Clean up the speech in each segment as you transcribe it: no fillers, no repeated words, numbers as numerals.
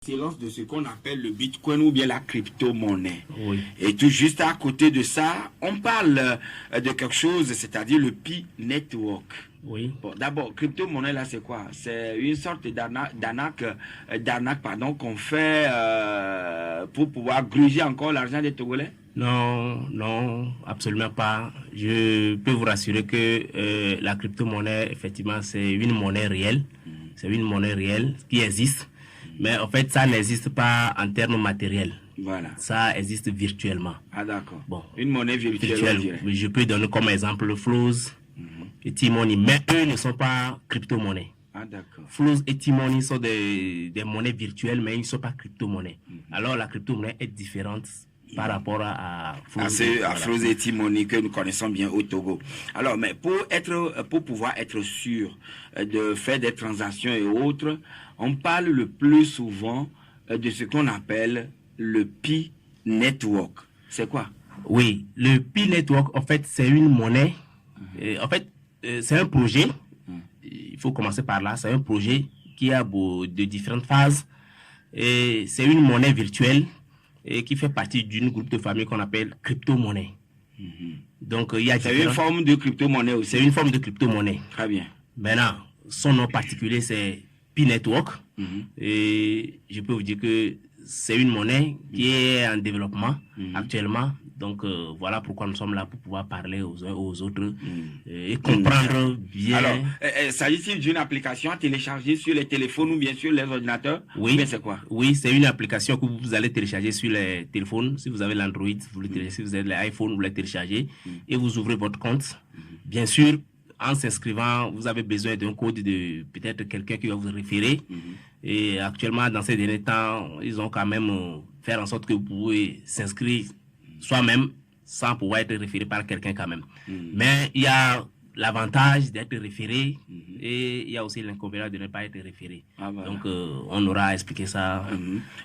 l'excellence de ce qu'on appelle le Bitcoin ou bien la crypto-monnaie. Oui. Et tout juste à côté de ça, on parle de quelque chose, c'est-à-dire le Pi Network. Oui. Bon, d'abord, crypto-monnaie, là, c'est quoi? C'est une sorte d'arnaque qu'on fait pour pouvoir gruger encore l'argent des Togolais? Non, non, absolument pas. Je peux vous rassurer que la crypto-monnaie, effectivement, c'est une monnaie réelle. C'est une monnaie réelle qui existe. Mais en fait, ça n'existe pas en termes matériels. Voilà. Ça existe virtuellement. Ah, d'accord. Bon. Une monnaie virtuelle. Je peux donner comme exemple le Flows et T-Money. Mais eux ne sont pas crypto-monnaies. Ah, d'accord. Flows et T-Money sont des monnaies virtuelles, mais ils ne sont pas crypto-monnaies. Alors, la crypto-monnaie est différente par rapport à Flows et T-Money que nous connaissons bien au Togo. Alors, mais pour pouvoir être sûr de faire des transactions et autres, on parle le plus souvent de ce qu'on appelle le Pi Network. C'est quoi? Oui, le Pi Network, en fait, c'est une monnaie. En fait, c'est un projet. Il faut commencer par là. C'est un projet qui a de différentes phases. Et c'est une monnaie virtuelle et qui fait partie d'une groupe de famille qu'on appelle crypto-monnaie. Donc, il y a c'est une forme de crypto-monnaie aussi. C'est une forme de crypto-monnaie. Très bien. Maintenant, son nom particulier, c'est Pi Network. Et je peux vous dire que c'est une monnaie qui est en développement actuellement. Donc, voilà pourquoi nous sommes là, pour pouvoir parler aux uns aux autres et comprendre bien. Alors, s'agit-il d'une application à télécharger sur les téléphones ou bien sur les ordinateurs? Oui. Ou bien c'est quoi? Oui, c'est une application que vous allez télécharger sur les téléphones. Si vous avez l'Android, vous le téléchargez. Si vous avez l'iPhone, vous le téléchargez et vous ouvrez votre compte. Bien sûr, en s'inscrivant, vous avez besoin d'un code de peut-être quelqu'un qui va vous référer. Et actuellement, dans ces derniers temps, ils ont quand même fait en sorte que vous pouvez s'inscrire soi-même sans pouvoir être référé par quelqu'un quand même. Mais il y a l'avantage d'être référé et il y a aussi l'inconvénient de ne pas être référé. Ah, voilà. Donc, on aura expliqué ça.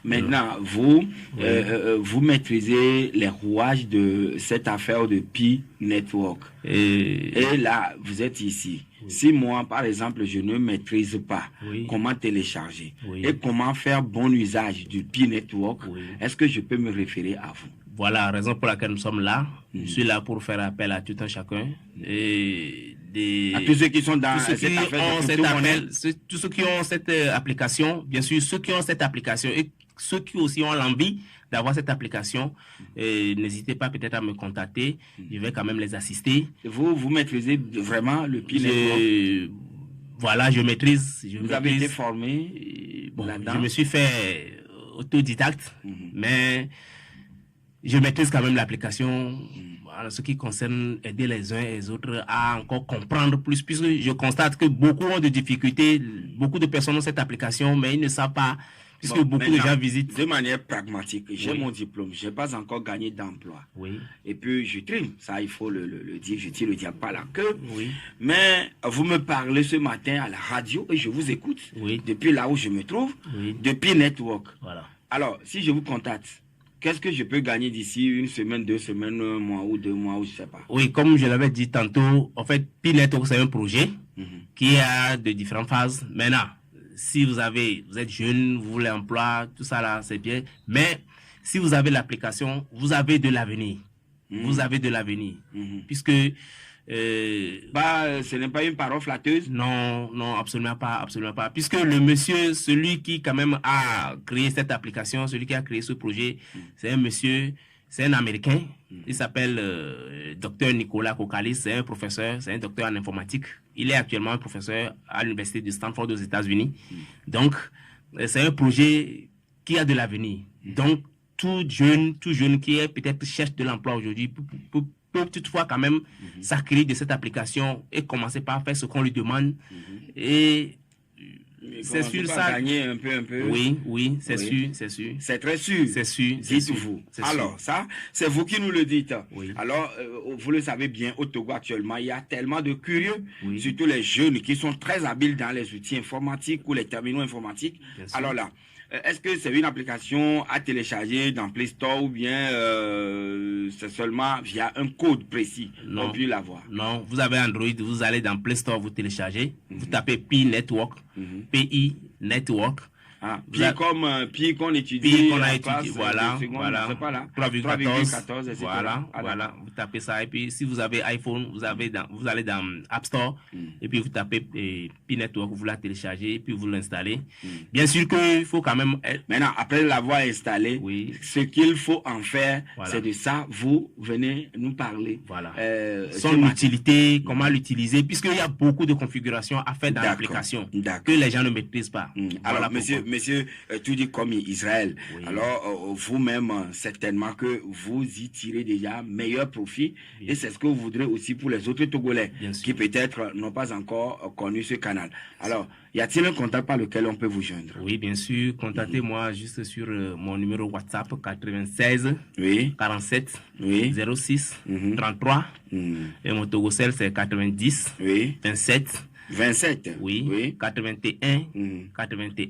Maintenant, vous maîtrisez les rouages de cette affaire de Pi Network. Et là, vous êtes ici. Si moi, par exemple, je ne maîtrise pas comment télécharger et comment faire bon usage du Pi Network, est-ce que je peux me référer à vous? Voilà la raison pour laquelle nous sommes là. Je suis là pour faire appel à tout un chacun. Et à tous ceux qui sont dans cette affaire tous ceux qui ont cette application, bien sûr, ceux qui ont cette application et ceux qui aussi ont l'envie d'avoir cette application, n'hésitez pas peut-être à me contacter. Je vais quand même les assister. Vous maîtrisez vraiment le Pi Network? Voilà, je maîtrise. Vous avez été formé là-dedans? Je me suis fait autodidacte, mais je maîtrise quand même l'application en ce qui concerne aider les uns et les autres à encore comprendre plus, puisque je constate que beaucoup ont de difficultés, beaucoup de personnes ont cette application, mais ils ne savent pas, puisque beaucoup de gens visitent. De manière pragmatique, j'ai mon diplôme, je n'ai pas encore gagné d'emploi. Et puis je trime, ça il faut le dire, je tire le diable par la queue. Mais vous me parlez ce matin à la radio et je vous écoute depuis là où je me trouve, depuis Network. Voilà. Alors, si je vous contacte, qu'est-ce que je peux gagner d'ici une semaine, 2 semaines, 1 mois ou 2 mois ou je ne sais pas? Oui, comme je l'avais dit tantôt, en fait, Pi Network, c'est un projet qui a de différentes phases. Maintenant, si vous êtes jeune, vous voulez emploi, tout ça là, c'est bien. Mais si vous avez l'application, vous avez de l'avenir. Vous avez de l'avenir. Puisque ce n'est pas une parole flatteuse? Non, non, absolument pas, absolument pas. Puisque le monsieur, celui qui quand même a créé cette application, celui qui a créé ce projet, c'est un monsieur, c'est un Américain. Il s'appelle Dr Nicolas Kokalis, c'est un professeur, c'est un docteur en informatique. Il est actuellement un professeur à l'université de Stanford aux États-Unis. Donc, c'est un projet qui a de l'avenir. Donc, tout jeune qui est peut-être cherche de l'emploi aujourd'hui peut toutefois quand même s'acquérir de cette application et commencer par faire ce qu'on lui demande. Et c'est sûr ça. Gagner un peu. Oui, c'est sûr, c'est sûr. C'est très sûr. C'est sûr. Dites-vous. Alors, ça, c'est vous qui nous le dites. Alors, vous le savez bien, au Togo actuellement, il y a tellement de curieux, surtout les jeunes qui sont très habiles dans les outils informatiques ou les terminaux informatiques. Alors là, est-ce que c'est une application à télécharger dans Play Store ou bien c'est seulement via un code précis qu'on peut l'avoir? Non, vous avez Android, vous allez dans Play Store, vous téléchargez, vous tapez Pi Network, PI Network, Pi qu'on étudie. Pi qu'on a étudié, voilà. 3,14, etc. Voilà. Vous tapez ça et puis si vous avez iPhone, vous allez dans App Store et puis vous tapez Pi Network, vous la téléchargez et puis vous l'installez. Bien sûr qu'il faut quand même... Maintenant, après l'avoir installé, ce qu'il faut en faire, c'est de ça, vous venez nous parler. Voilà. Son utilité, comment l'utiliser, puisqu'il y a beaucoup de configurations à faire dans l'application que les gens ne maîtrisent pas. Alors, monsieur Tudi Komi Israël, alors vous-même, certainement que vous y tirez déjà meilleur profit et c'est ce que vous voudrez aussi pour les autres Togolais qui peut-être n'ont pas encore connu ce canal. Alors, y a-t-il un contact par lequel on peut vous joindre? Oui, bien sûr. Contactez-moi juste sur mon numéro WhatsApp 96 47 06 33 et mon Togocel c'est 90 27 81 81.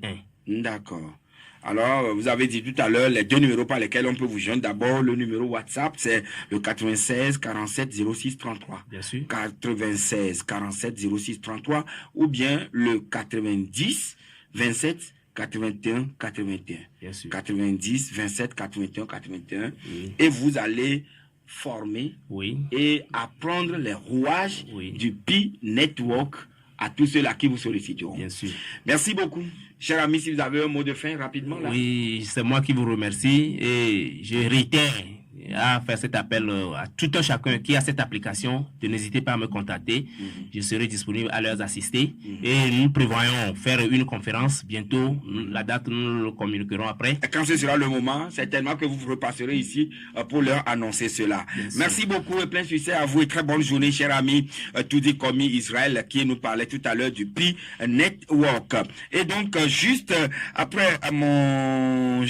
D'accord. Alors, vous avez dit tout à l'heure les deux numéros par lesquels on peut vous joindre. D'abord, le numéro WhatsApp, c'est le 96 47 06 33. Bien sûr. 96 47 06 33 ou bien le 90 27 81 81. Bien sûr. 90 27 81 81. Et vous allez former et apprendre les rouages du Pi Network à tous ceux-là qui vous solliciteront. Bien sûr. Merci beaucoup. Cher ami, si vous avez un mot de fin rapidement là. Oui, c'est moi qui vous remercie et je réitère à faire cet appel à tout un chacun qui a cette application de n'hésitez pas à me contacter. Je serai disponible à leur assister et nous prévoyons faire une conférence bientôt. La date, nous le communiquerons après. Et quand ce sera le moment, certainement que vous repasserez ici pour leur annoncer cela. Merci beaucoup et plein succès à vous et très bonne journée, cher ami Tudi Komi Israël qui nous parlait tout à l'heure du Pi Network. Et donc, juste après mon